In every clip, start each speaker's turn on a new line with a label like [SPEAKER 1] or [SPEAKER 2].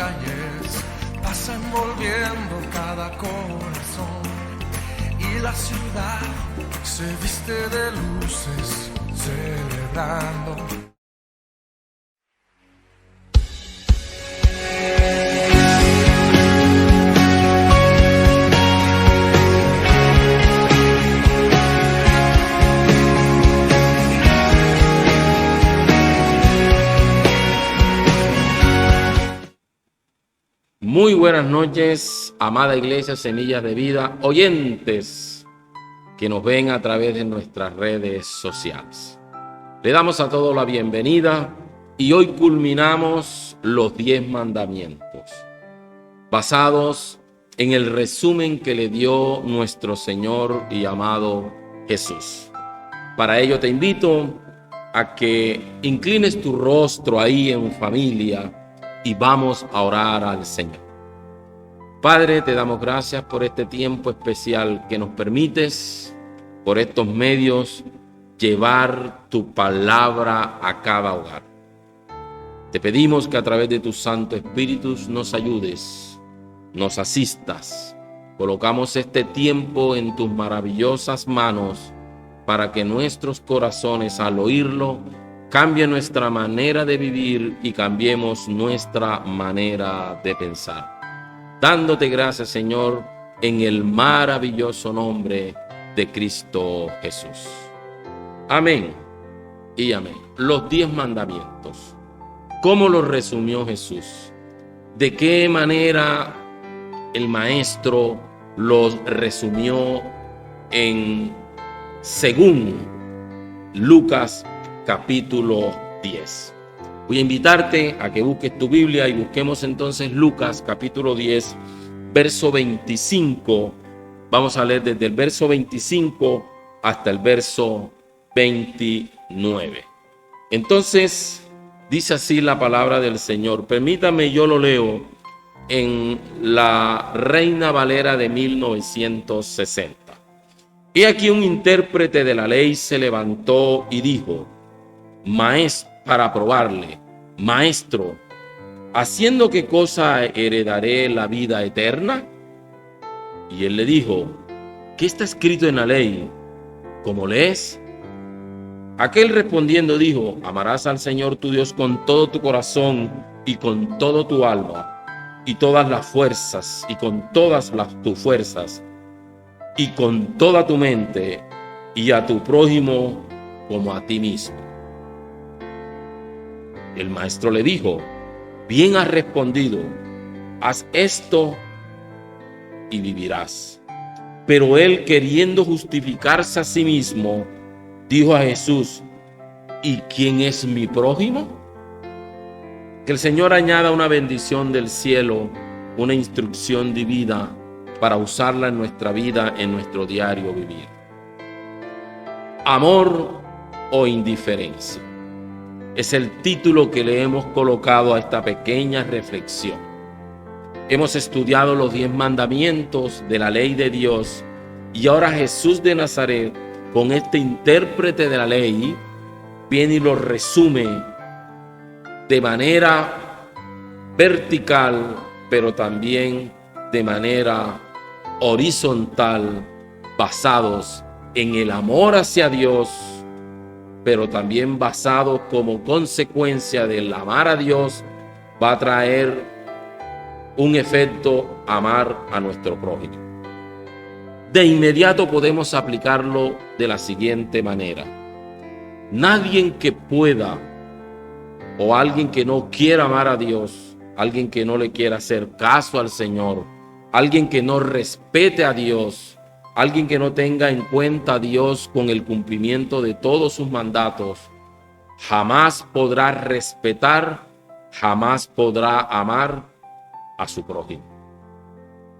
[SPEAKER 1] calles pasa envolviendo cada corazón y la ciudad se viste de luces celebrando.
[SPEAKER 2] Muy buenas noches, amada Iglesia Semillas de Vida, oyentes que nos ven a través de nuestras redes sociales. Le damos a todos la bienvenida y hoy culminamos los 10 mandamientos, basados en el resumen que le dio nuestro Señor y amado Jesús. Para ello te invito a que inclines tu rostro ahí en familia y vamos a orar al Señor. Padre, te damos gracias por este tiempo especial que nos permites, por estos medios, llevar tu palabra a cada hogar. Te pedimos que a través de tu Santo Espíritu nos ayudes, nos asistas. Colocamos este tiempo en tus maravillosas manos para que nuestros corazones al oírlo cambien nuestra manera de vivir y cambiemos nuestra manera de pensar. Dándote gracias, Señor, en el maravilloso nombre de Cristo Jesús. Amén y amén. Los 10 mandamientos. ¿Cómo los resumió Jesús? ¿De qué manera el Maestro los resumió según Lucas capítulo 10? Voy a invitarte a que busques tu Biblia y busquemos entonces Lucas capítulo 10, verso 25. Vamos a leer desde el verso 25 hasta el verso 29. Entonces, dice así la palabra del Señor. Permítame, yo lo leo en la Reina Valera de 1960. Y aquí un intérprete de la ley se levantó y dijo: para probarle, Maestro, ¿haciendo qué cosa heredaré la vida eterna? Y él le dijo: ¿qué está escrito en la ley? ¿Cómo lees? Aquel respondiendo dijo: amarás al Señor tu Dios con todo tu corazón y con todo tu alma y todas las fuerzas y con todas tus fuerzas y con toda tu mente, y a tu prójimo como a ti mismo. El maestro le dijo: bien has respondido, haz esto y vivirás. Pero él, queriendo justificarse a sí mismo, dijo a Jesús: ¿y quién es mi prójimo? Que el Señor añada una bendición del cielo, una instrucción divina para usarla en nuestra vida, en nuestro diario vivir. Amor o indiferencia es el título que le hemos colocado a esta pequeña reflexión. Hemos estudiado los 10 mandamientos de la ley de Dios y ahora Jesús de Nazaret, con este intérprete de la ley, viene y lo resume de manera vertical, pero también de manera horizontal, basados en el amor hacia Dios, pero también basados como consecuencia del amar a Dios, va a traer un efecto: amar a nuestro prójimo. De inmediato podemos aplicarlo de la siguiente manera: nadie que pueda, o alguien que no quiera amar a Dios, alguien que no le quiera hacer caso al Señor, alguien que no respete a Dios, alguien que no tenga en cuenta a Dios con el cumplimiento de todos sus mandatos, jamás podrá respetar, jamás podrá amar a su prójimo.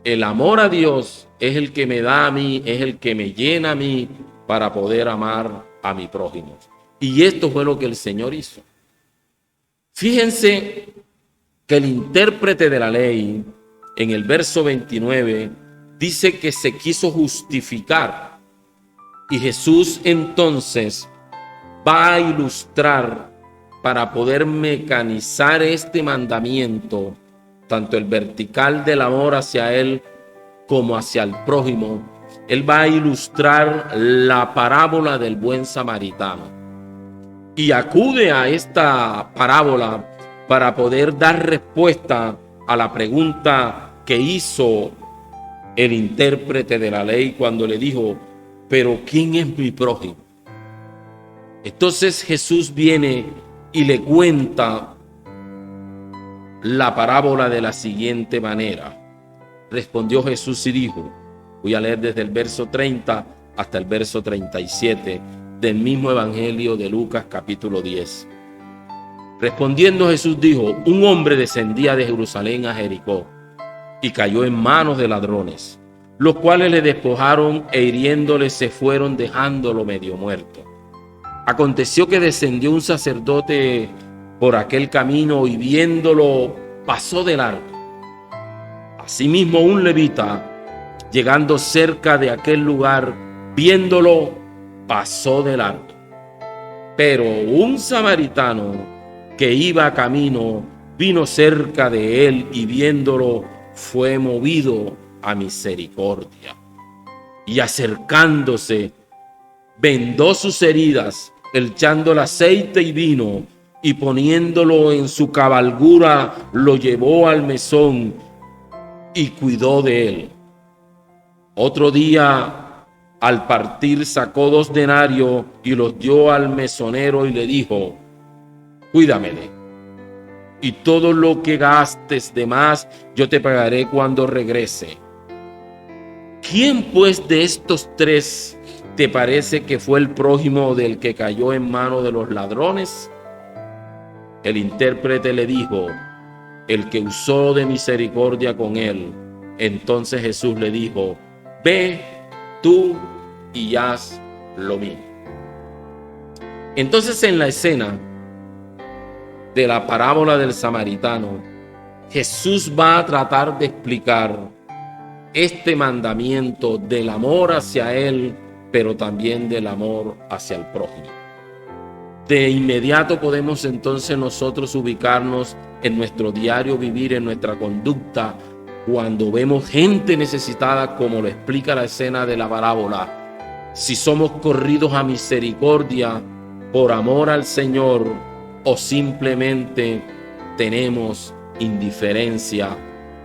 [SPEAKER 2] El amor a Dios es el que me da a mí, es el que me llena a mí para poder amar a mi prójimo. Y esto fue lo que el Señor hizo. Fíjense que el intérprete de la ley, en el verso 29, dice que se quiso justificar. Y Jesús entonces va a ilustrar, para poder mecanizar este mandamiento, tanto el vertical del amor hacia Él como hacia el prójimo, Él va a ilustrar la parábola del buen samaritano. Y acude a esta parábola para poder dar respuesta a la pregunta que hizo el intérprete de la ley cuando le dijo: ¿pero quién es mi prójimo? Entonces Jesús viene y le cuenta la parábola de la siguiente manera. Respondió Jesús y dijo, voy a leer desde el verso 30 hasta el verso 37 del mismo Evangelio de Lucas capítulo 10. Respondiendo Jesús dijo: un hombre descendía de Jerusalén a Jericó y cayó en manos de ladrones, los cuales le despojaron e hiriéndole se fueron dejándolo medio muerto. Aconteció que descendió un sacerdote por aquel camino y viéndolo pasó de largo. Asimismo un levita, llegando cerca de aquel lugar, viéndolo pasó de largo. Pero un samaritano que iba camino vino cerca de él y viéndolo fue movido a misericordia. Y acercándose, vendó sus heridas, echándole aceite y vino, y poniéndolo en su cabalgura, lo llevó al mesón y cuidó de él. Otro día, al partir, sacó 2 denarios y los dio al mesonero y le dijo: cuídamele, y todo lo que gastes de más yo te pagaré cuando regrese. ¿Quién pues de estos 3 te parece que fue el prójimo del que cayó en manos de los ladrones? El intérprete le dijo: el que usó de misericordia con él. Entonces Jesús le dijo: ve tú y haz lo mismo. Entonces, en la escena de la parábola del samaritano, Jesús va a tratar de explicar este mandamiento del amor hacia Él, pero también del amor hacia el prójimo. De inmediato podemos entonces nosotros ubicarnos en nuestro diario vivir, en nuestra conducta, cuando vemos gente necesitada, como lo explica la escena de la parábola. Si somos corridos a misericordia por amor al Señor, o simplemente tenemos indiferencia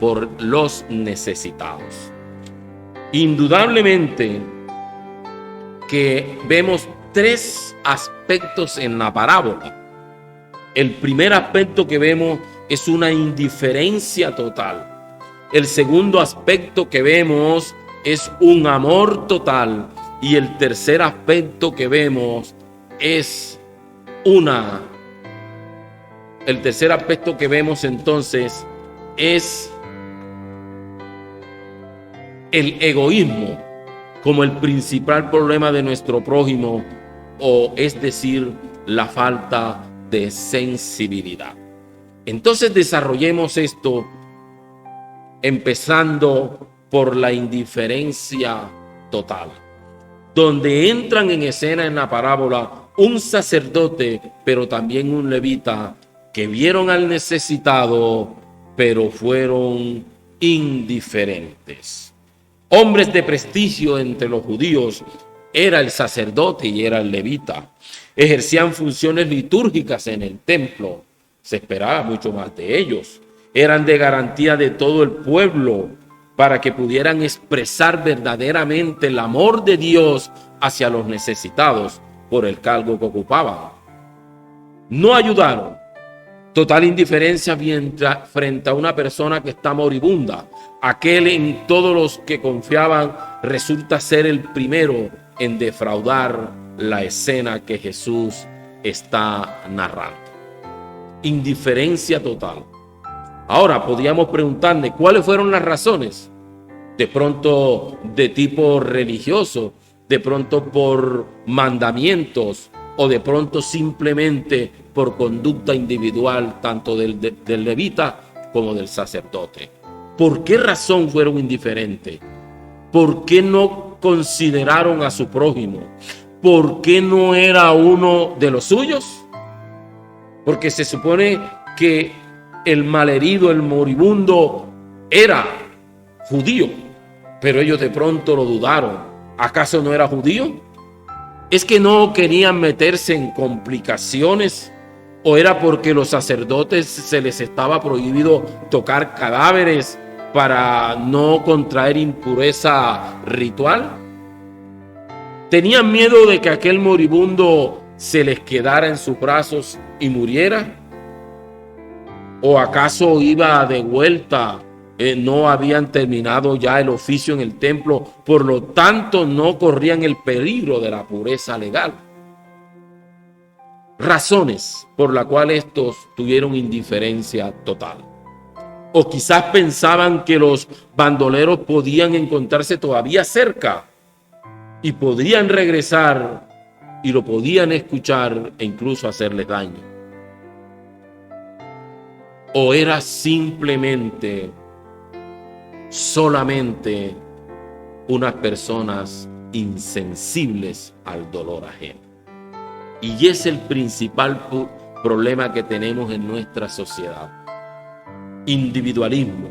[SPEAKER 2] por los necesitados. Indudablemente que vemos 3 aspectos en la parábola. El primer aspecto que vemos es una indiferencia total. El segundo aspecto que vemos es un amor total. Y el tercer aspecto que vemos es el tercer aspecto que vemos entonces es el egoísmo como el principal problema de nuestro prójimo, o es decir, la falta de sensibilidad. Entonces desarrollemos esto empezando por la indiferencia total, donde entran en escena en la parábola un sacerdote, pero también un levita, que vieron al necesitado, pero fueron indiferentes. Hombres de prestigio entre los judíos era el sacerdote y era el levita. Ejercían funciones litúrgicas en el templo. Se esperaba mucho más de ellos. Eran de garantía de todo el pueblo para que pudieran expresar verdaderamente el amor de Dios hacia los necesitados por el cargo que ocupaban. No ayudaron. Total indiferencia frente a una persona que está moribunda. Aquel en todos los que confiaban resulta ser el primero en defraudar la escena que Jesús está narrando. Indiferencia total. Ahora podríamos preguntarle cuáles fueron las razones. De pronto de tipo religioso, de pronto por mandamientos, o de pronto simplemente por conducta individual, tanto del levita como del sacerdote. ¿Por qué razón fueron indiferentes? ¿Por qué no consideraron a su prójimo? ¿Por qué no era uno de los suyos? Porque se supone que el malherido, el moribundo, era judío, pero ellos de pronto lo dudaron. ¿Acaso no era judío? ¿Es que no querían meterse en complicaciones? ¿O era porque los sacerdotes se les estaba prohibido tocar cadáveres para no contraer impureza ritual? ¿Tenían miedo de que aquel moribundo se les quedara en sus brazos y muriera? ¿O acaso iba de vuelta? No habían terminado ya el oficio en el templo, por lo tanto no corrían el peligro de la pureza legal. Razones por las cuales estos tuvieron indiferencia total. O quizás pensaban que los bandoleros podían encontrarse todavía cerca y podrían regresar y lo podían escuchar e incluso hacerles daño. O era solamente unas personas insensibles al dolor ajeno. Y es el principal problema que tenemos en nuestra sociedad. Individualismo,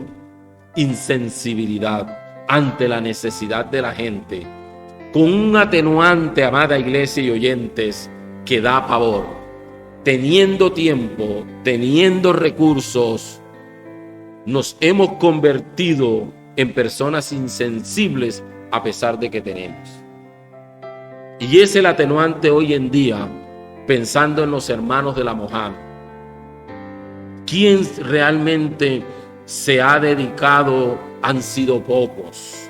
[SPEAKER 2] insensibilidad ante la necesidad de la gente, con un atenuante, amada iglesia y oyentes, que da pavor. Teniendo tiempo, teniendo recursos, nos hemos convertido en personas insensibles a pesar de que tenemos. Y es el atenuante hoy en día, pensando en los hermanos de la Mojave. ¿Quién realmente se ha dedicado? Han sido pocos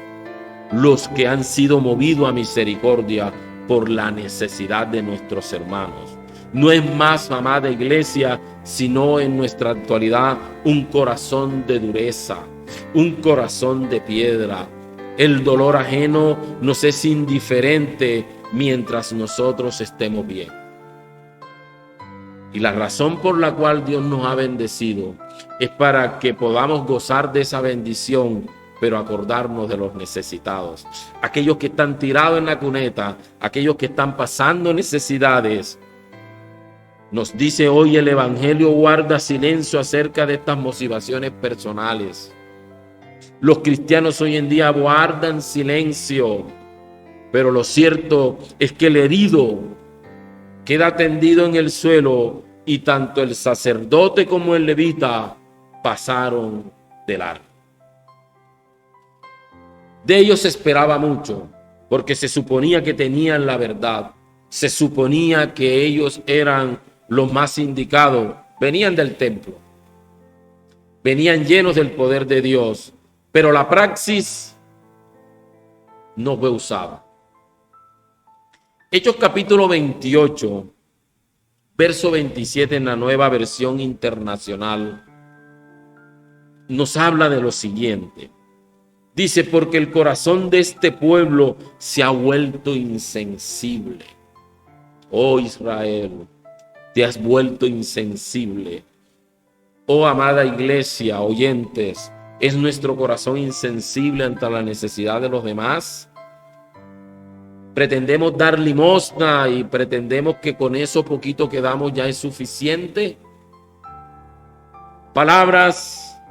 [SPEAKER 2] los que han sido movidos a misericordia por la necesidad de nuestros hermanos. No es más, amada iglesia, sino en nuestra actualidad un corazón de dureza, un corazón de piedra. El dolor ajeno nos es indiferente mientras nosotros estemos bien. Y la razón por la cual Dios nos ha bendecido es para que podamos gozar de esa bendición, pero acordarnos de los necesitados. Aquellos que están tirados en la cuneta, aquellos que están pasando necesidades. Nos dice hoy el Evangelio, guarda silencio acerca de estas motivaciones personales. Los cristianos hoy en día guardan silencio, pero lo cierto es que el herido queda tendido en el suelo y tanto el sacerdote como el levita pasaron de largo. De ellos se esperaba mucho, porque se suponía que tenían la verdad, se suponía que ellos eran los más indicados, venían del templo, venían llenos del poder de Dios, pero la praxis no fue usada. Hechos capítulo 28, verso 27 en la Nueva Versión Internacional, nos habla de lo siguiente. Dice, porque el corazón de este pueblo se ha vuelto insensible. Oh Israel, te has vuelto insensible. Oh amada iglesia, oyentes, ¿es nuestro corazón insensible ante la necesidad de los demás? Pretendemos dar limosna y pretendemos que con eso poquito que damos ya es suficiente. Palabras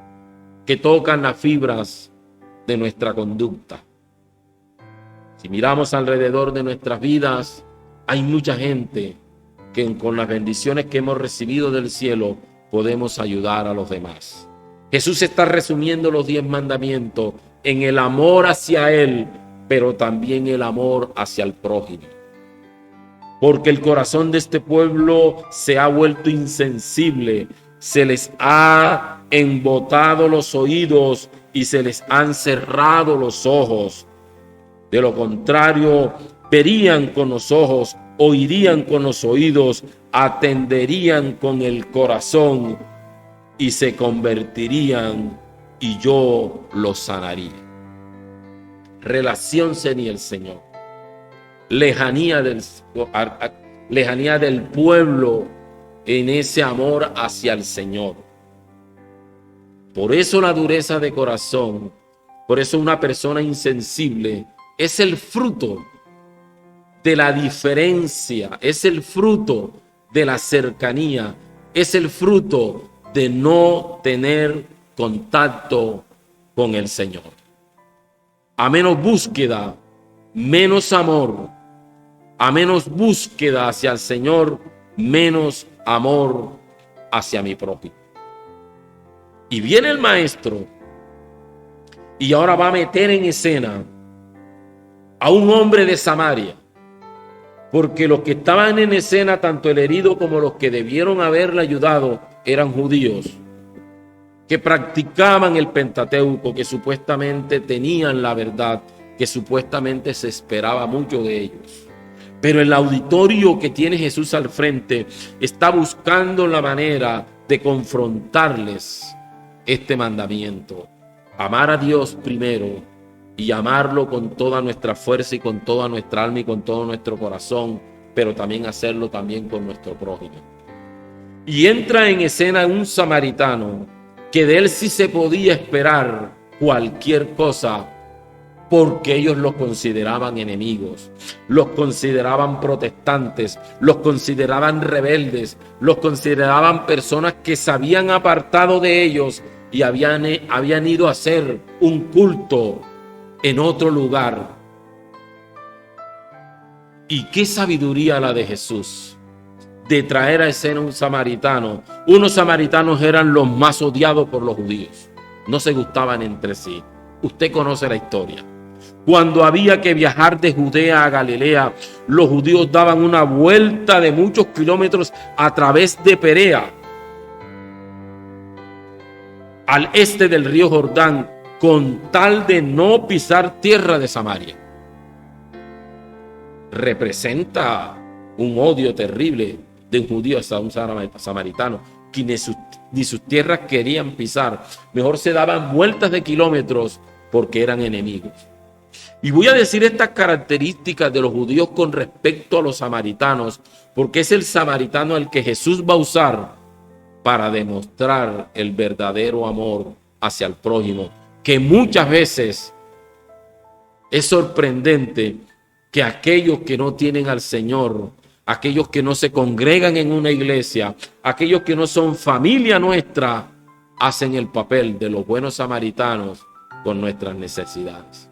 [SPEAKER 2] que tocan las fibras de nuestra conducta. Si miramos alrededor de nuestras vidas, hay mucha gente que con las bendiciones que hemos recibido del cielo podemos ayudar a los demás. Jesús está resumiendo los 10 mandamientos en el amor hacia Él, pero también el amor hacia el prójimo. Porque el corazón de este pueblo se ha vuelto insensible, se les ha embotado los oídos y se les han cerrado los ojos. De lo contrario, verían con los ojos, oirían con los oídos, atenderían con el corazón y se convertirían y yo los sanaría. Relación sería el Señor. Lejanía del pueblo en ese amor hacia el Señor. Por eso la dureza de corazón, por eso una persona insensible es el fruto de la diferencia, es el fruto de la cercanía, es el fruto de no tener contacto con el Señor. A menos búsqueda, menos amor. A menos búsqueda hacia el Señor, menos amor hacia mi prójimo. Y viene el maestro y ahora va a meter en escena a un hombre de Samaria, porque los que estaban en escena, tanto el herido como los que debieron haberle ayudado, eran judíos que practicaban el Pentateuco, que supuestamente tenían la verdad, que supuestamente se esperaba mucho de ellos. Pero el auditorio que tiene Jesús al frente está buscando la manera de confrontarles este mandamiento: amar a Dios primero y amarlo con toda nuestra fuerza y con toda nuestra alma y con todo nuestro corazón, pero también hacerlo también con nuestro prójimo. Y entra en escena un samaritano que de él sí se podía esperar cualquier cosa, porque ellos los consideraban enemigos, los consideraban protestantes, los consideraban rebeldes, los consideraban personas que se habían apartado de ellos y habían ido a hacer un culto en otro lugar. Y qué sabiduría la de Jesús de traer a escena un samaritano. Unos samaritanos eran los más odiados por los judíos, no se gustaban entre sí. Usted conoce la historia. Cuando había que viajar de Judea a Galilea, los judíos daban una vuelta de muchos kilómetros a través de Perea, al este del río Jordán, con tal de no pisar tierra de Samaria. Representa un odio terrible de un judío hacia un samaritano, que ni sus tierras querían pisar. Mejor se daban vueltas de kilómetros porque eran enemigos. Y voy a decir estas características de los judíos con respecto a los samaritanos, porque es el samaritano al que Jesús va a usar para demostrar el verdadero amor hacia el prójimo, que muchas veces es sorprendente que aquellos que no tienen al Señor, aquellos que no se congregan en una iglesia, aquellos que no son familia nuestra, hacen el papel de los buenos samaritanos con nuestras necesidades.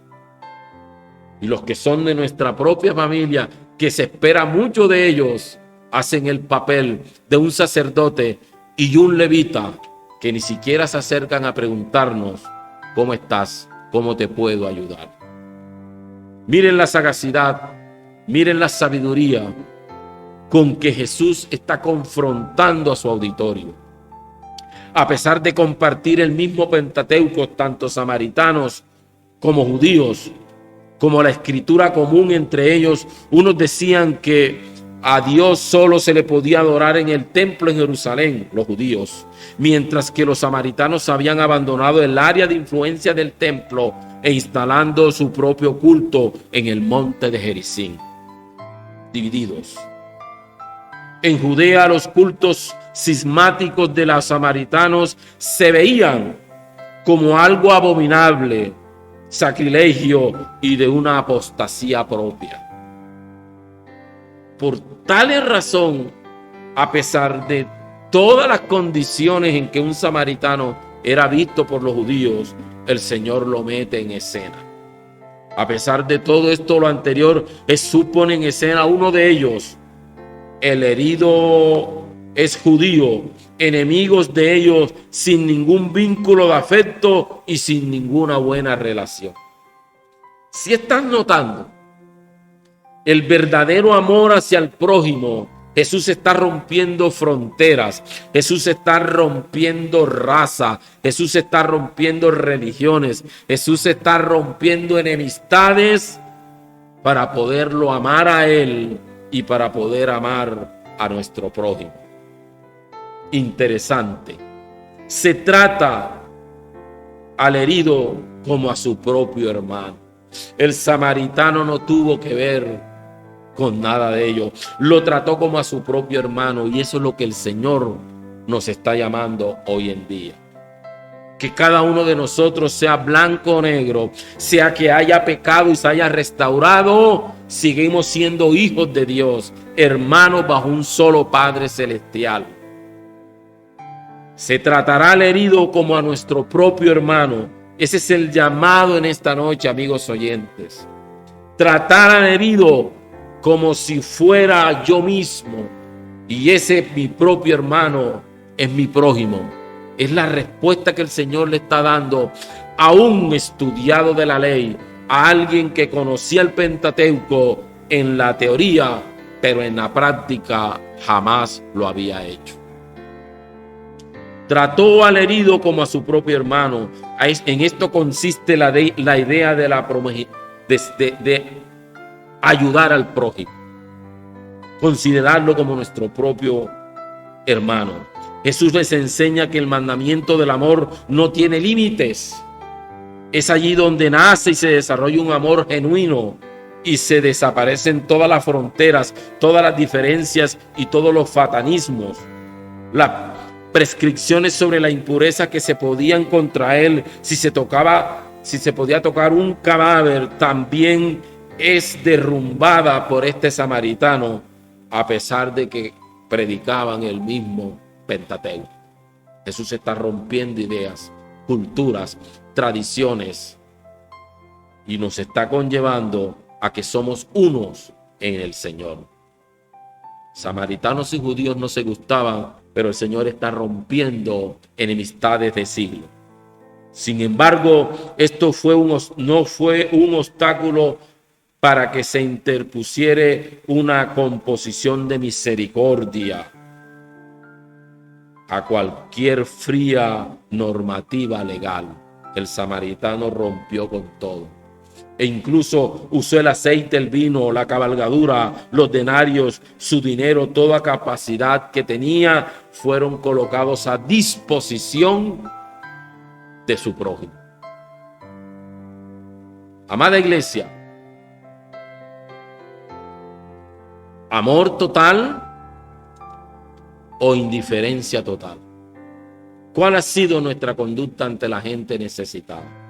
[SPEAKER 2] Y los que son de nuestra propia familia, que se espera mucho de ellos, hacen el papel de un sacerdote y un levita, que ni siquiera se acercan a preguntarnos: ¿cómo estás? ¿Cómo te puedo ayudar? Miren la sagacidad, miren la sabiduría con que Jesús está confrontando a su auditorio. A pesar de compartir el mismo Pentateuco, tanto samaritanos como judíos, como la escritura común entre ellos, unos decían que a Dios solo se le podía adorar en el templo en Jerusalén, los judíos, mientras que los samaritanos habían abandonado el área de influencia del templo e instalando su propio culto en el monte de Gerizim. Divididos. En Judea, los cultos cismáticos de los samaritanos se veían como algo abominable, sacrilegio y de una apostasía propia. Por tal razón, a pesar de todas las condiciones en que un samaritano era visto por los judíos, el Señor lo mete en escena. A pesar de todo esto, lo anterior, Jesús pone en escena a uno de ellos. El herido es judío, enemigos de ellos, sin ningún vínculo de afecto y sin ninguna buena relación. Si estás notando el verdadero amor hacia el prójimo, Jesús está rompiendo fronteras, Jesús está rompiendo raza, Jesús está rompiendo religiones, Jesús está rompiendo enemistades para poderlo amar a Él y para poder amar a nuestro prójimo. Interesante. Se trata al herido como a su propio hermano. El samaritano no tuvo que ver con nada de ello. Lo trató como a su propio hermano, y eso es lo que el Señor nos está llamando hoy en día. Que cada uno de nosotros, sea blanco o negro, sea que haya pecado y se haya restaurado, seguimos siendo hijos de Dios, hermanos bajo un solo Padre celestial. Se tratará al herido como a nuestro propio hermano. Ese es el llamado en esta noche, amigos oyentes. Tratar al herido como si fuera yo mismo. Y ese mi propio hermano es mi prójimo. Es la respuesta que el Señor le está dando a un estudiado de la ley, a alguien que conocía el Pentateuco en la teoría, pero en la práctica jamás lo había hecho. Trató al herido como a su propio hermano. En esto consiste la idea de ayudar al prójimo. Considerarlo como nuestro propio hermano. Jesús les enseña que el mandamiento del amor no tiene límites. Es allí donde nace y se desarrolla un amor genuino y se desaparecen todas las fronteras, todas las diferencias y todos los fatanismos. Las prescripciones sobre la impureza que se podían contraer si se podía tocar un cadáver, también es derrumbada por este samaritano, a pesar de que predicaban el mismo Pentateuco. Jesús está rompiendo ideas, culturas, tradiciones y nos está conllevando a que somos unos en el Señor. Samaritanos y judíos no se gustaban, pero el Señor está rompiendo enemistades de siglos. Sin embargo, esto no fue un obstáculo para que se interpusiera una composición de misericordia a cualquier fría normativa legal. El samaritano rompió con todo. E incluso usó el aceite, el vino, la cabalgadura, los denarios, su dinero, toda capacidad que tenía, fueron colocados a disposición de su prójimo. Amada iglesia, ¿amor total o indiferencia total? ¿Cuál ha sido nuestra conducta ante la gente necesitada?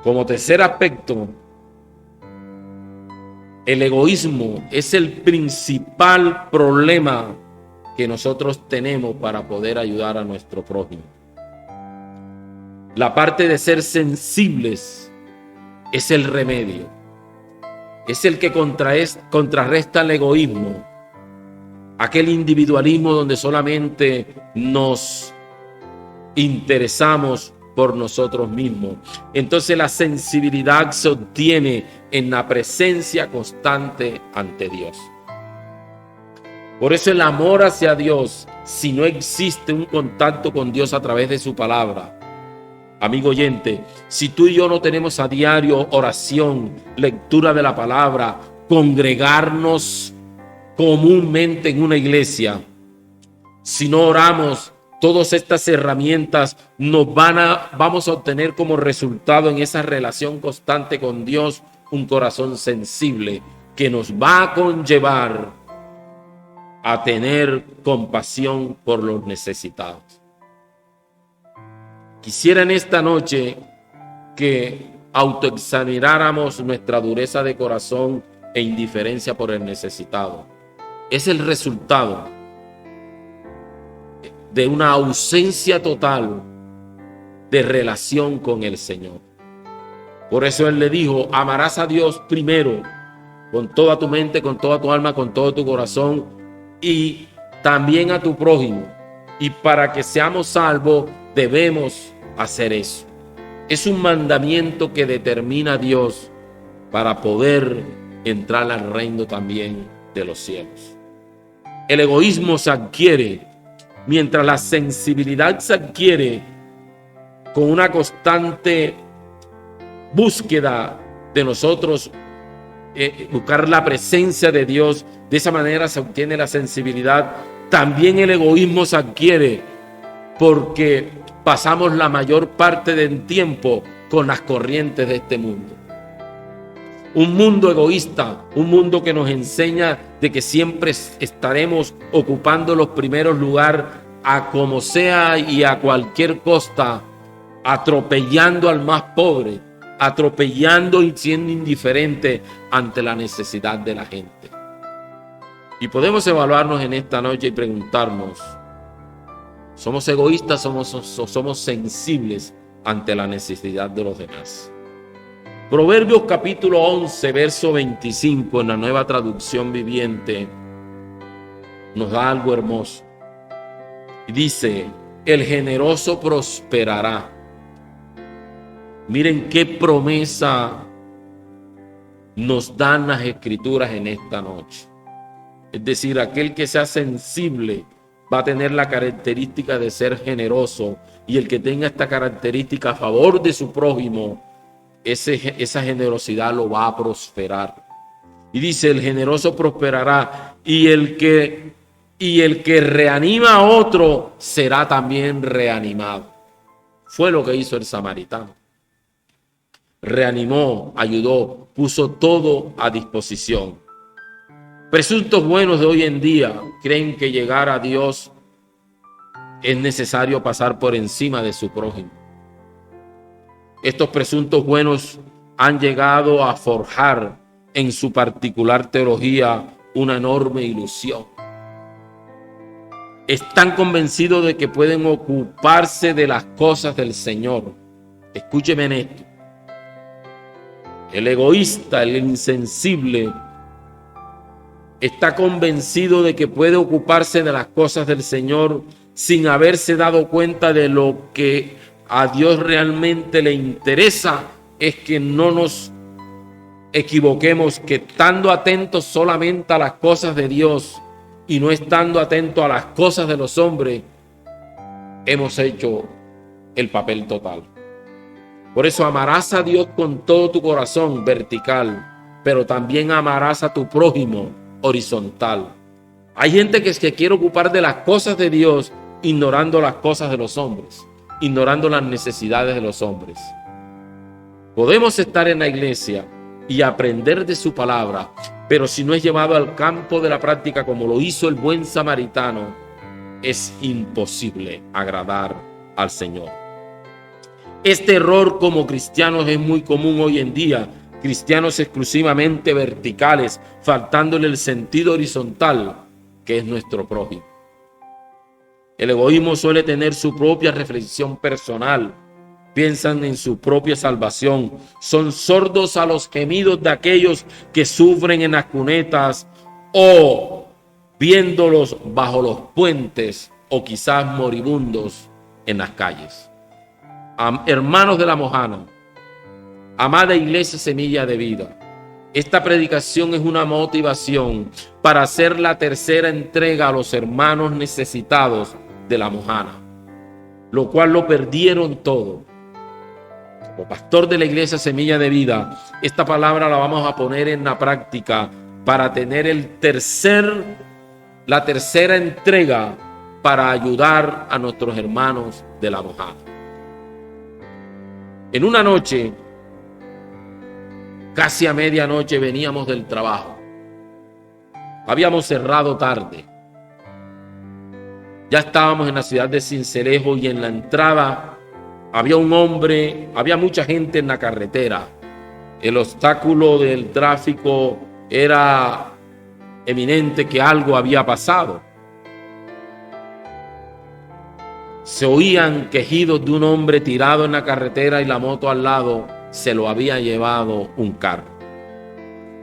[SPEAKER 2] Como tercer aspecto, el egoísmo es el principal problema que nosotros tenemos para poder ayudar a nuestro prójimo. La parte de ser sensibles es el remedio. Es el que contrarresta el egoísmo. Aquel individualismo donde solamente nos interesamos por nosotros mismos. Entonces la sensibilidad se obtiene en la presencia constante ante Dios. Por eso el amor hacia Dios, si no existe un contacto con Dios a través de su palabra, amigo oyente, si tú y yo no tenemos a diario oración, lectura de la palabra, congregarnos comúnmente en una iglesia, si no oramos, todas estas herramientas vamos a obtener como resultado en esa relación constante con Dios un corazón sensible que nos va a conllevar a tener compasión por los necesitados. Quisiera en esta noche que autoexamináramos nuestra dureza de corazón e indiferencia por el necesitado. Es el resultado de una ausencia total de relación con el Señor. Por eso Él le dijo: amarás a Dios primero, con toda tu mente, con toda tu alma, con todo tu corazón, y también a tu prójimo. Y para que seamos salvos, debemos hacer eso. Es un mandamiento que determina a Dios para poder entrar al reino también de los cielos. El egoísmo se adquiere, mientras la sensibilidad se adquiere con una constante búsqueda de nosotros, buscar la presencia de Dios. De esa manera se obtiene la sensibilidad. También el egoísmo se adquiere porque pasamos la mayor parte del tiempo con las corrientes de este mundo. Un mundo egoísta, un mundo que nos enseña de que siempre estaremos ocupando los primeros lugares a como sea y a cualquier costa, atropellando al más pobre, atropellando y siendo indiferente ante la necesidad de la gente. Y podemos evaluarnos en esta noche y preguntarnos: Somos egoístas, somos sensibles ante la necesidad de los demás. Proverbios capítulo 11, verso 25, en la Nueva Traducción Viviente, nos da algo hermoso. Y dice, el generoso prosperará. Miren qué promesa nos dan las Escrituras en esta noche. Es decir, aquel que sea sensible va a tener la característica de ser generoso, y el que tenga esta característica a favor de su prójimo, esa generosidad lo va a prosperar. Y dice, el generoso prosperará, y el que reanima a otro será también reanimado. Fue lo que hizo el samaritano. Reanimó, ayudó, puso todo a disposición. Presuntos buenos de hoy en día creen que llegar a Dios es necesario pasar por encima de su prójimo. Estos presuntos buenos han llegado a forjar en su particular teología una enorme ilusión. Están convencidos de que pueden ocuparse de las cosas del Señor. Escúcheme en esto. El egoísta, el insensible, está convencido de que puede ocuparse de las cosas del Señor sin haberse dado cuenta de lo que a Dios realmente le interesa. Es que no nos equivoquemos, que estando atentos solamente a las cosas de Dios y no estando atentos a las cosas de los hombres, hemos hecho el papel total. Por eso amarás a Dios con todo tu corazón, vertical, pero también amarás a tu prójimo, horizontal. Hay gente que se quiere ocupar de las cosas de Dios, ignorando las cosas de los hombres, ignorando las necesidades de los hombres. Podemos estar en la iglesia y aprender de su palabra, pero si no es llevado al campo de la práctica como lo hizo el buen samaritano, es imposible agradar al Señor. Este error como cristianos es muy común hoy en día. Cristianos exclusivamente verticales, faltándole el sentido horizontal, que es nuestro prójimo. El egoísmo suele tener su propia reflexión personal. Piensan en su propia salvación. Son sordos a los gemidos de aquellos que sufren en las cunetas o viéndolos bajo los puentes o quizás moribundos en las calles. Hermanos de la Mojana, amada Iglesia Semilla de Vida, esta predicación es una motivación para hacer la tercera entrega a los hermanos necesitados de la Mojana, lo cual lo perdieron todo. Como pastor de la Iglesia Semilla de Vida, esta palabra la vamos a poner en la práctica para tener la tercera entrega para ayudar a nuestros hermanos de la Mojana. En una noche, casi a medianoche, veníamos del trabajo. Habíamos cerrado tarde. Ya estábamos en la ciudad de Sincelejo y en la entrada había un hombre, había mucha gente en la carretera. El obstáculo del tráfico era eminente, que algo había pasado. Se oían quejidos de un hombre tirado en la carretera y la moto al lado se lo había llevado un carro.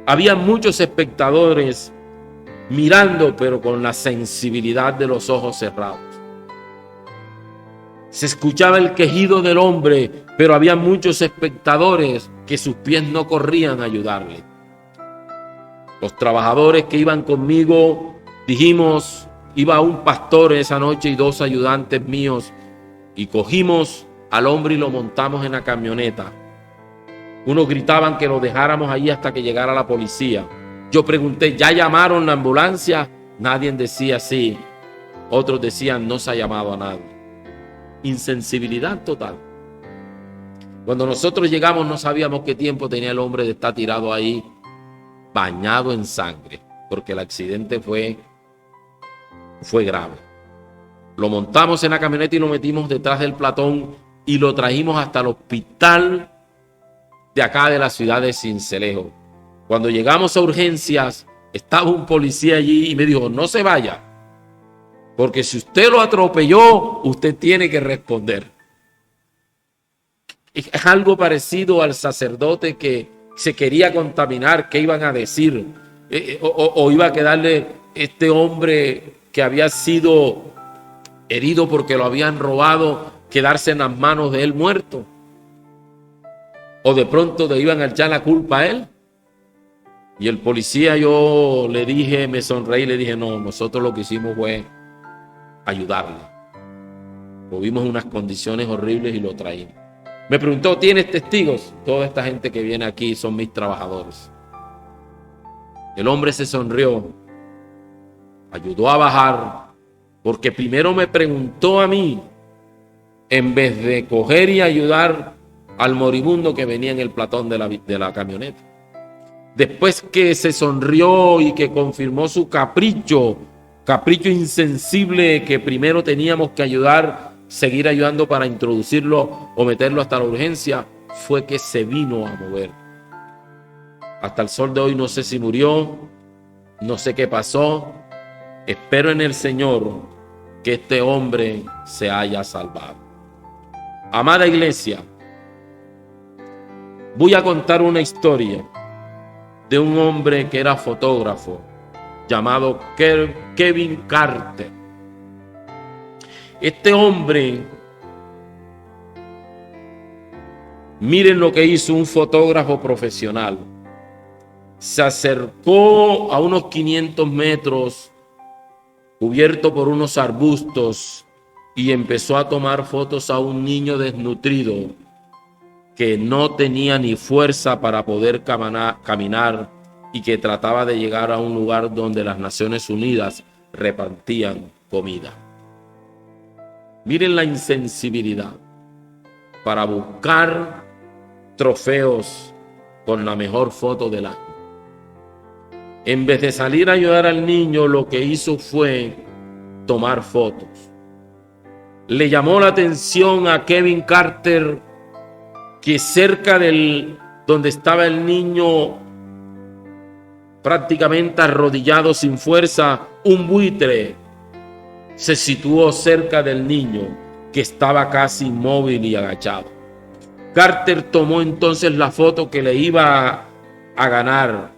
[SPEAKER 2] Había muchos espectadores mirando, pero con la sensibilidad de los ojos cerrados. Se escuchaba el quejido del hombre, pero había muchos espectadores que sus pies no corrían a ayudarle. Los trabajadores que iban conmigo, dijimos, iba un pastor esa noche y 2 ayudantes míos, y cogimos al hombre y lo montamos en la camioneta. Unos gritaban que lo dejáramos ahí hasta que llegara la policía. Yo pregunté, ¿ya llamaron la ambulancia? Nadie decía sí. Otros decían, no se ha llamado a nadie. Insensibilidad total. Cuando nosotros llegamos no sabíamos qué tiempo tenía el hombre de estar tirado ahí, bañado en sangre, porque el accidente fue grave. Lo montamos en la camioneta y lo metimos detrás del platón y lo trajimos hasta el hospital de acá de la ciudad de Sincelejo. Cuando llegamos a urgencias, estaba un policía allí y me dijo, no se vaya, Porque si usted lo atropelló, usted tiene que responder. Es algo parecido al sacerdote que se quería contaminar. ¿Qué iban a decir? O iba a quedarle este hombre que había sido herido porque lo habían robado, quedarse en las manos de él muerto. O de pronto le iban a echar la culpa a él. Y el policía, yo le dije, me sonreí, le dije, no, nosotros lo que hicimos fue ayudarle. Lo vimos en unas condiciones horribles y lo traímos. Me preguntó, ¿tienes testigos? Toda esta gente que viene aquí son mis trabajadores. El hombre se sonrió, ayudó a bajar, porque primero me preguntó a mí, en vez de coger y ayudar al moribundo que venía en el platón de la camioneta. Después que se sonrió y que confirmó su capricho insensible, que primero teníamos que seguir ayudando para introducirlo o meterlo hasta la urgencia, fue que se vino a mover. Hasta el sol de hoy no sé si murió, no sé qué pasó. Espero en el Señor que este hombre se haya salvado. Amada iglesia, voy a contar una historia de un hombre que era fotógrafo llamado Kevin Carter. Este hombre, miren lo que hizo un fotógrafo profesional. Se acercó a unos 500 metros, cubierto por unos arbustos, y empezó a tomar fotos a un niño desnutrido que no tenía ni fuerza para poder caminar y que trataba de llegar a un lugar donde las Naciones Unidas repartían comida. Miren la insensibilidad para buscar trofeos con la mejor foto del año. En vez de salir a ayudar al niño, lo que hizo fue tomar fotos. Le llamó la atención a Kevin Carter que cerca donde estaba el niño prácticamente arrodillado sin fuerza, un buitre se situó cerca del niño que estaba casi inmóvil y agachado. Carter tomó entonces la foto que le iba a ganar,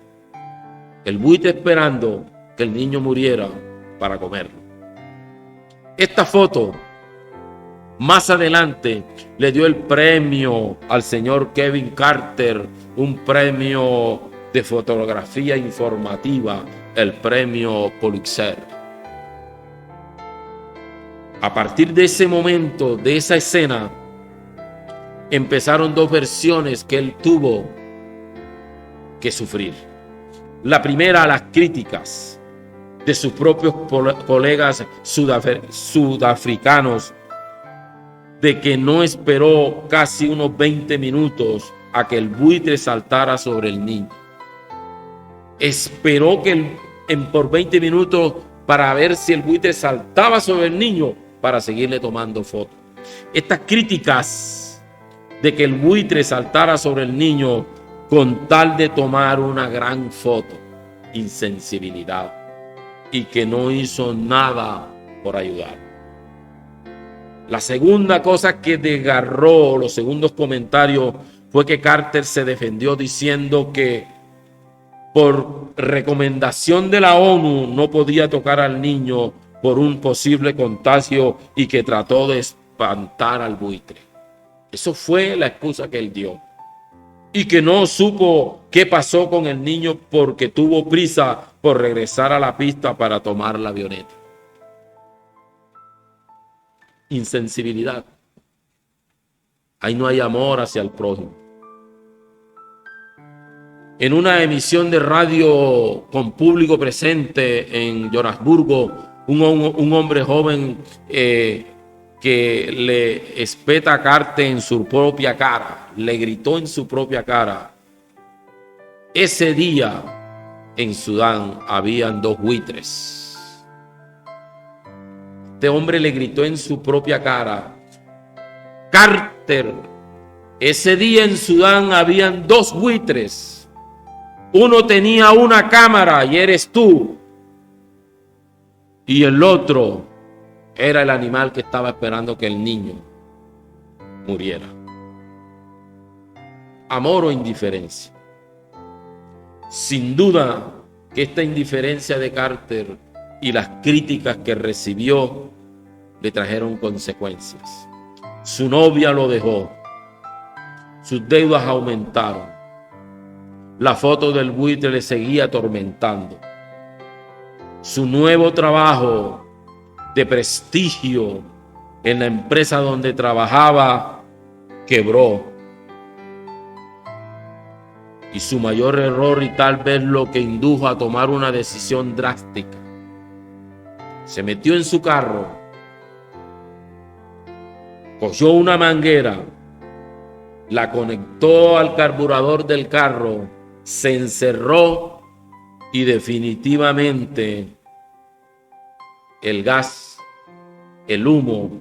[SPEAKER 2] el buitre esperando que el niño muriera para comerlo. Esta foto más adelante le dio el premio al señor Kevin Carter, un premio de fotografía informativa, el premio Pulitzer. A partir de ese momento, de esa escena, empezaron dos versiones que él tuvo que sufrir. La primera, las críticas de sus propios colegas sudafricanos, de que no esperó casi unos 20 minutos a que el buitre saltara sobre el niño. Esperó por 20 minutos para ver si el buitre saltaba sobre el niño para seguirle tomando fotos. Estas críticas de que el buitre saltara sobre el niño con tal de tomar una gran foto, insensibilidad, y que no hizo nada por ayudar. La segunda cosa que desgarró los segundos comentarios fue que Carter se defendió diciendo que por recomendación de la ONU no podía tocar al niño por un posible contagio y que trató de espantar al buitre. Eso fue la excusa que él dio. Y que no supo qué pasó con el niño porque tuvo prisa por regresar a la pista para tomar la avioneta. Insensibilidad. Ahí no hay amor hacia el prójimo. En una emisión de radio con público presente en Johannesburgo, un hombre joven que le espeta a Carter en su propia cara, le gritó en su propia cara. Ese día en Sudán habían dos buitres. Este hombre le gritó en su propia cara: Carter, ese día en Sudán habían dos buitres. Uno tenía una cámara y eres tú. Y el otro Era el animal que estaba esperando que el niño muriera. Amor o indiferencia. Sin duda que esta indiferencia de Carter y las críticas que recibió le trajeron consecuencias. Su novia lo dejó. Sus deudas aumentaron. La foto del buitre le seguía atormentando. Su nuevo trabajo de prestigio en la empresa donde trabajaba quebró. Y su mayor error, y tal vez lo que indujo a tomar una decisión drástica, se metió en su carro, cogió una manguera, la conectó al carburador del carro, se encerró y definitivamente el gas, el humo,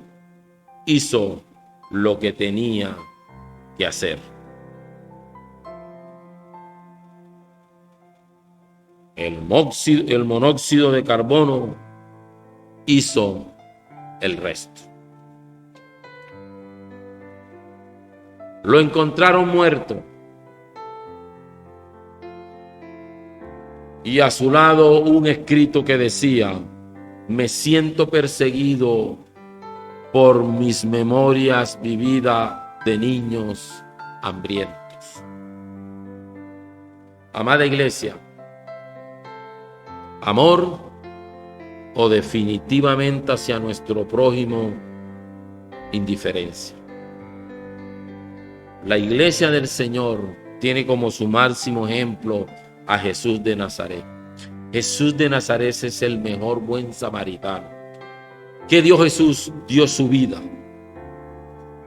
[SPEAKER 2] hizo lo que tenía que hacer. El monóxido de carbono hizo el resto. Lo encontraron muerto y a su lado un escrito que decía: me siento perseguido por mis memorias vividas de niños hambrientos. Amada iglesia, amor o definitivamente hacia nuestro prójimo indiferencia. La iglesia del Señor tiene como su máximo ejemplo a Jesús de Nazaret. Jesús de Nazaret es el mejor buen samaritano. ¿Qué dio Jesús? Dio su vida.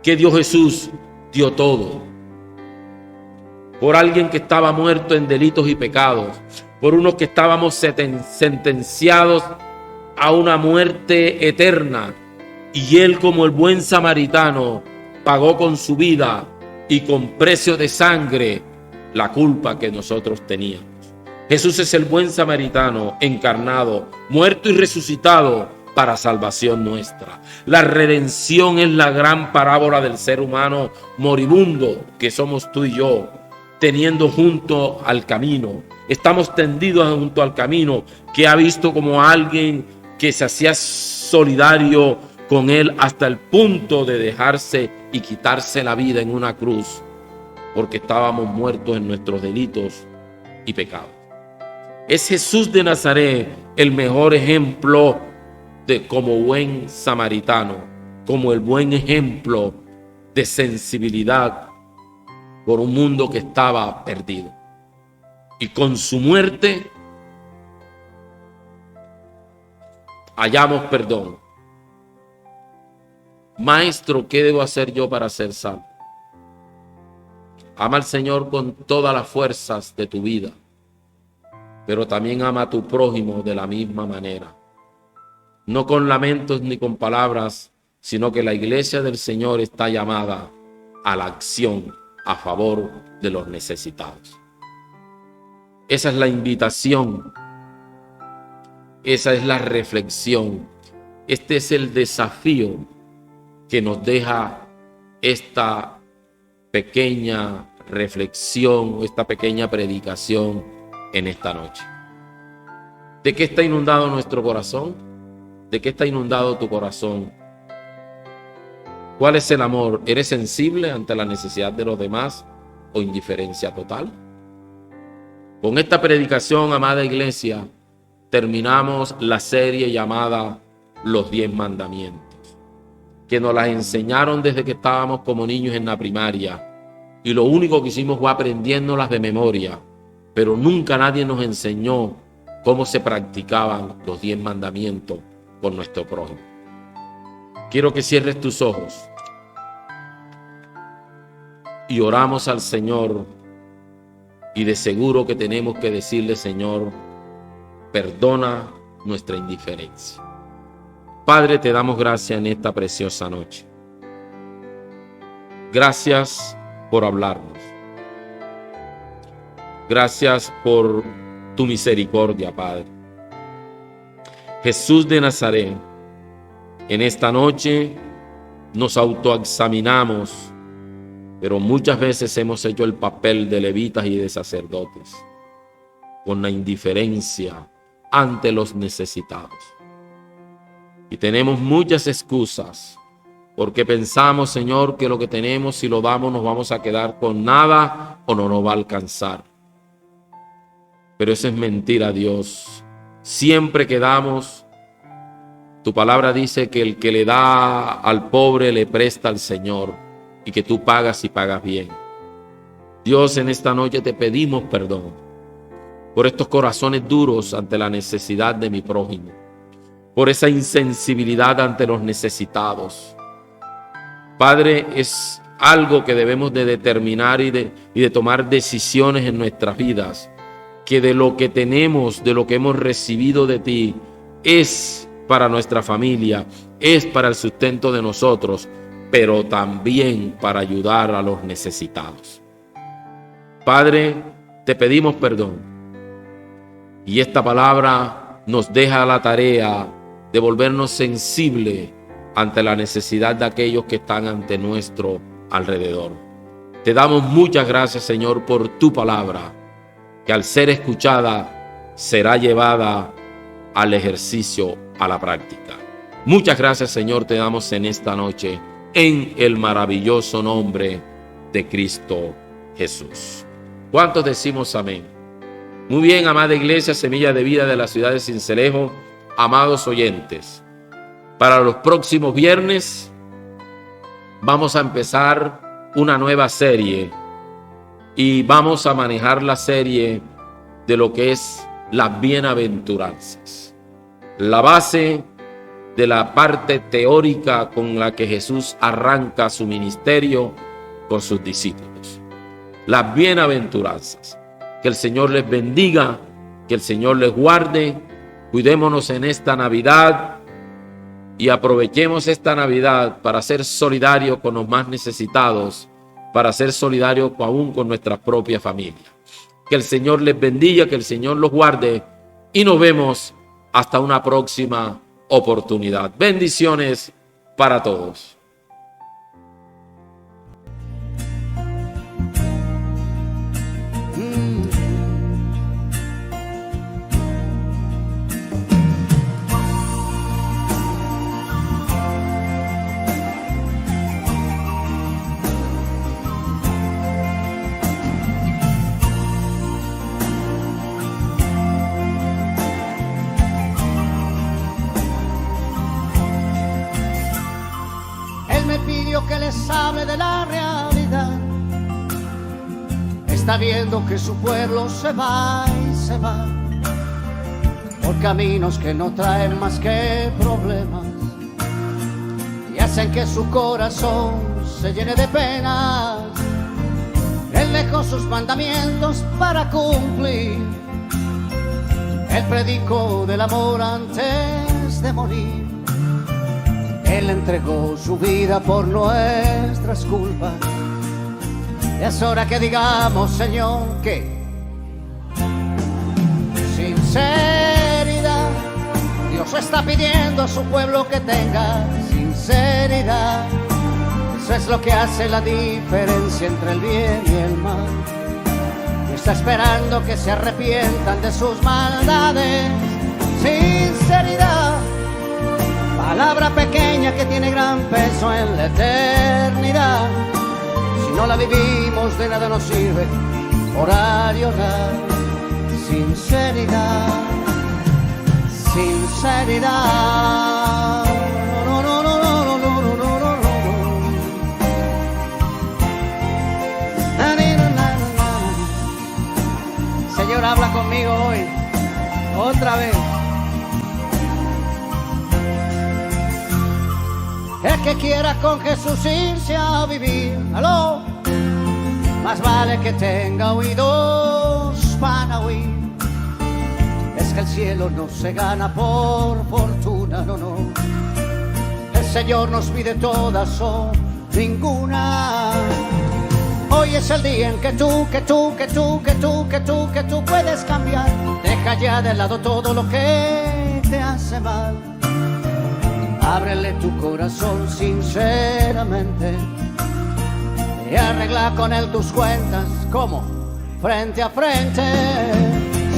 [SPEAKER 2] ¿Qué dio Jesús? Dio todo. Por alguien que estaba muerto en delitos y pecados, por unos que estábamos sentenciados a una muerte eterna, y Él, como el buen samaritano, pagó con su vida y con precio de sangre la culpa que nosotros teníamos. Jesús es el buen samaritano encarnado, muerto y resucitado para salvación nuestra. La redención es la gran parábola del ser humano moribundo que somos tú y yo, teniendo junto al camino. Estamos tendidos junto al camino, que ha visto como alguien que se hacía solidario con él hasta el punto de dejarse y quitarse la vida en una cruz, porque estábamos muertos en nuestros delitos y pecados. Es Jesús de Nazaret el mejor ejemplo de como buen samaritano, como el buen ejemplo de sensibilidad por un mundo que estaba perdido. Y con su muerte hallamos perdón. Maestro, ¿qué debo hacer yo para ser salvo? Ama al Señor con todas las fuerzas de tu vida, pero también ama a tu prójimo de la misma manera. No con lamentos ni con palabras, sino que la iglesia del Señor está llamada a la acción a favor de los necesitados. Esa es la invitación. Esa es la reflexión. Este es el desafío que nos deja esta pequeña reflexión, esta pequeña predicación en esta noche. ¿De qué está inundado nuestro corazón? ¿De qué está inundado tu corazón? ¿Cuál es el amor? ¿Eres sensible ante la necesidad de los demás o indiferencia total? Con esta predicación, amada iglesia, terminamos la serie llamada Los 10 Mandamientos, que nos las enseñaron desde que estábamos como niños en la primaria, y lo único que hicimos fue aprendiéndolas de memoria, pero nunca nadie nos enseñó cómo se practicaban los 10 mandamientos por nuestro prójimo. Quiero que cierres tus ojos y oramos al Señor, y de seguro que tenemos que decirle: Señor, perdona nuestra indiferencia. Padre, te damos gracias en esta preciosa noche. Gracias por hablarnos. Gracias por tu misericordia, Padre. Jesús de Nazaret, En esta noche nos autoexaminamos, pero muchas veces hemos hecho el papel de levitas y de sacerdotes, con la indiferencia ante los necesitados. Y tenemos muchas excusas, porque pensamos, Señor, que lo que tenemos, si lo damos, nos vamos a quedar con nada o no nos va a alcanzar. Pero eso es mentira, Dios. Siempre que damos, tu palabra dice que el que le da al pobre le presta al Señor, y que tú pagas y pagas bien. Dios, en esta noche te pedimos perdón por estos corazones duros ante la necesidad de mi prójimo, por esa insensibilidad ante los necesitados. Padre, es algo que debemos de determinar y de tomar decisiones en nuestras vidas, que de lo que tenemos, de lo que hemos recibido de ti, es para nuestra familia, es para el sustento de nosotros, pero también para ayudar a los necesitados. Padre, te pedimos perdón, y esta palabra nos deja la tarea de volvernos sensibles ante la necesidad de aquellos que están ante nuestro alrededor. Te damos muchas gracias, Señor, por tu palabra, que al ser escuchada será llevada al ejercicio, a la práctica. Muchas gracias, Señor, te damos en esta noche, en el maravilloso nombre de Cristo Jesús. ¿Cuántos decimos amén? Muy bien, amada iglesia, Semilla de Vida de la ciudad de Sincelejo, amados oyentes. Para los próximos viernes vamos a empezar una nueva serie y vamos a manejar la serie de lo que es las bienaventuranzas. La base de la parte teórica con la que Jesús arranca su ministerio con sus discípulos. Las bienaventuranzas. Que el Señor les bendiga, que el Señor les guarde. Cuidémonos en esta Navidad y aprovechemos esta Navidad para ser solidarios con los más necesitados, para ser solidarios aún con nuestra propia familia. Que el Señor les bendiga, que el Señor los guarde y nos vemos hasta una próxima oportunidad. Bendiciones para todos.
[SPEAKER 3] Que les hable de la realidad. Está viendo que su pueblo se va y se va por caminos que no traen más que problemas y hacen que su corazón se llene de penas. Él dejó sus mandamientos para cumplir. Él predicó del amor antes de morir. Él entregó su vida por nuestras culpas. Es hora que digamos, Señor, que sinceridad. Dios está pidiendo a su pueblo que tenga sinceridad. Eso es lo que hace la diferencia entre el bien y el mal. Y está esperando que se arrepientan de sus maldades. Sinceridad. Palabra pequeña que tiene gran peso en la eternidad. Si no la vivimos, de nada nos sirve orar y orar. Sinceridad, sinceridad. No, no, no, no, no, no, no, no, no, no. Señor, habla conmigo hoy, otra vez. El que quiera con Jesús irse a vivir, aló, más vale que tenga oídos para oír. Es que el cielo no se gana por fortuna, no, no. El Señor nos pide todas o ninguna. Hoy es el día en que tú puedes cambiar. Deja ya de lado todo lo que te hace mal. Ábrele tu corazón sinceramente y arregla con él tus cuentas, como frente a frente.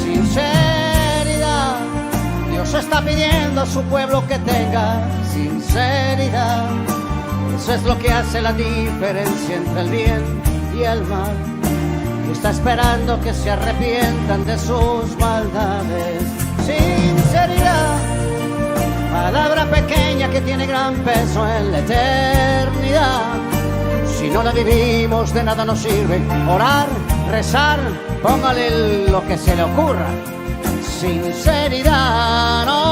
[SPEAKER 3] Sinceridad, Dios está pidiendo a su pueblo que tenga sinceridad. Eso es lo que hace la diferencia entre el bien y el mal. Y está esperando que se arrepientan de sus maldades. Sinceridad, palabra pequeña que tiene gran peso en la eternidad. Si no la vivimos, de nada nos sirve orar, rezar, póngale lo que se le ocurra. Sinceridad, no